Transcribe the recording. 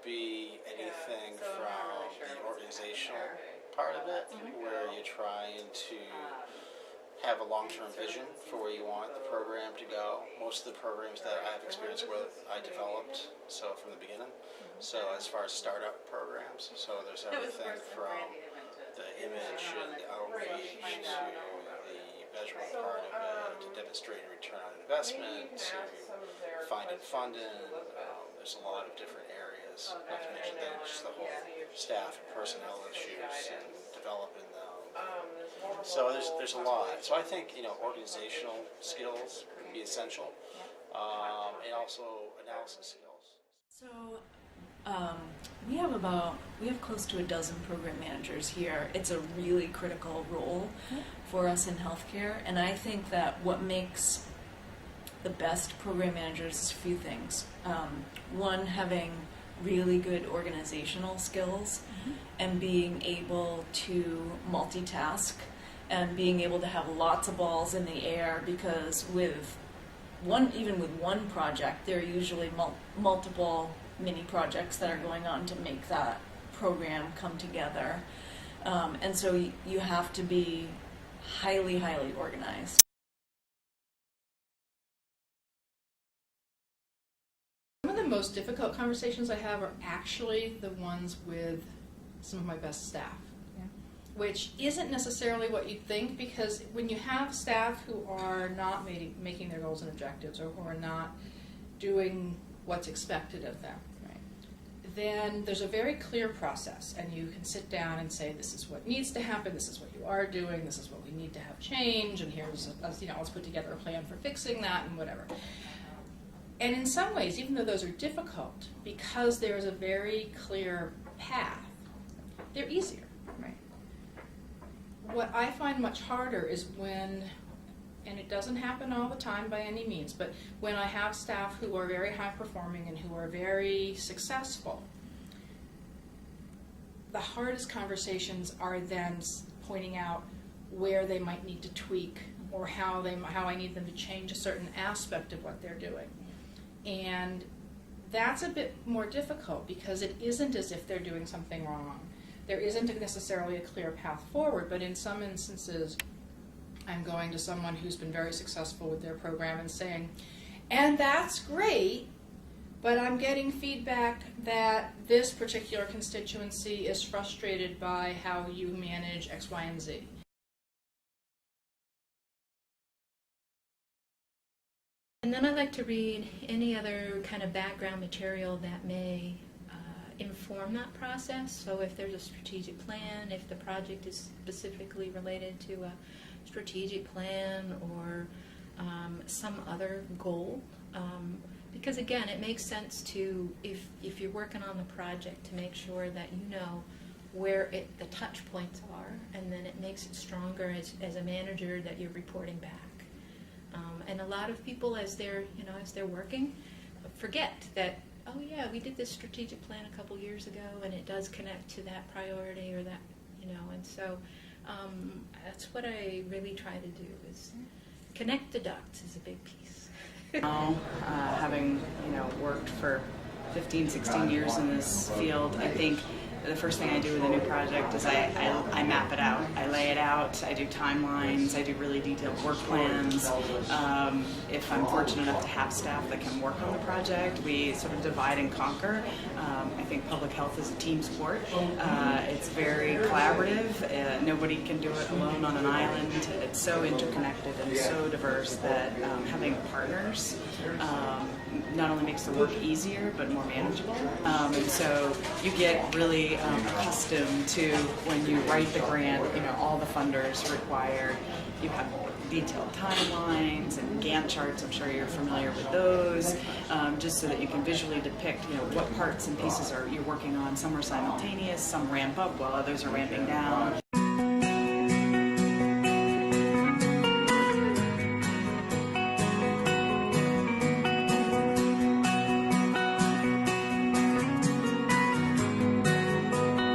be anything from the organizational part of it, where you're trying to have a long-term vision for where you want the program to go. Most of the programs that I have experience with, I developed from the beginning. So as far as startup programs, so there's everything from the image and the outreach to the measurement part of it, to demonstrating return on investment, to finding funding. There's a lot of different areas, not to mention then just the whole staff and personnel issues and developing them. So there's a lot. So I think organizational skills would be essential, and also analysis skills. So we have close to a dozen program managers here. It's a really critical role for us in healthcare, and I think that what makes the best program managers is a few things. One, having really good organizational skills and being able to multitask and being able to have lots of balls in the air, because even with one project, there are usually multiple mini projects that are going on to make that program come together. And so you have to be highly, highly organized. Some of the most difficult conversations I have are actually the ones with some of my best staff, which isn't necessarily what you'd think, because when you have staff who are not making their goals and objectives, or who are not doing what's expected of them, then there's a very clear process, and you can sit down and say, this is what needs to happen, this is what you are doing, this is what we need to have change, and here's let's put together a plan for fixing that, and whatever. And in some ways, even though those are difficult, because there's a very clear path, they're easier. What I find much harder is when, and it doesn't happen all the time by any means, but when I have staff who are very high performing and who are very successful, the hardest conversations are then pointing out where they might need to tweak, or how I need them to change a certain aspect of what they're doing. And that's a bit more difficult, because it isn't as if they're doing something wrong. There isn't necessarily a clear path forward, but in some instances, I'm going to someone who's been very successful with their program and saying, and that's great, but I'm getting feedback that this particular constituency is frustrated by how you manage X, Y, and Z. And then I like to read any other kind of background material that may inform that process. So if there's a strategic plan, if the project is specifically related to a strategic plan or some other goal, because again, it makes sense to, if you're working on the project, to make sure that you know where the touch points are, and then it makes it stronger as a manager that you're reporting back. And a lot of people, as they're working, forget that, oh yeah, we did this strategic plan a couple years ago, and it does connect to that priority or that, and so that's what I really try to do, is connect the dots is a big piece. Having worked for 15, 16 years in this field, I think the first thing I do with a new project is I map it out. I lay it out, I do timelines, I do really detailed work plans. If I'm fortunate enough to have staff that can work on the project, we sort of divide and conquer. I think public health is a team sport. It's very collaborative. Nobody can do it alone on an island. It's so interconnected and so diverse that having partners not only makes the work easier, but more manageable. And so you get really accustomed to, when you write the grant, all the funders required. You have detailed timelines and Gantt charts. I'm sure you're familiar with those, just so that you can visually depict, what parts and pieces you're working on. Some are simultaneous, some ramp up while others are ramping down.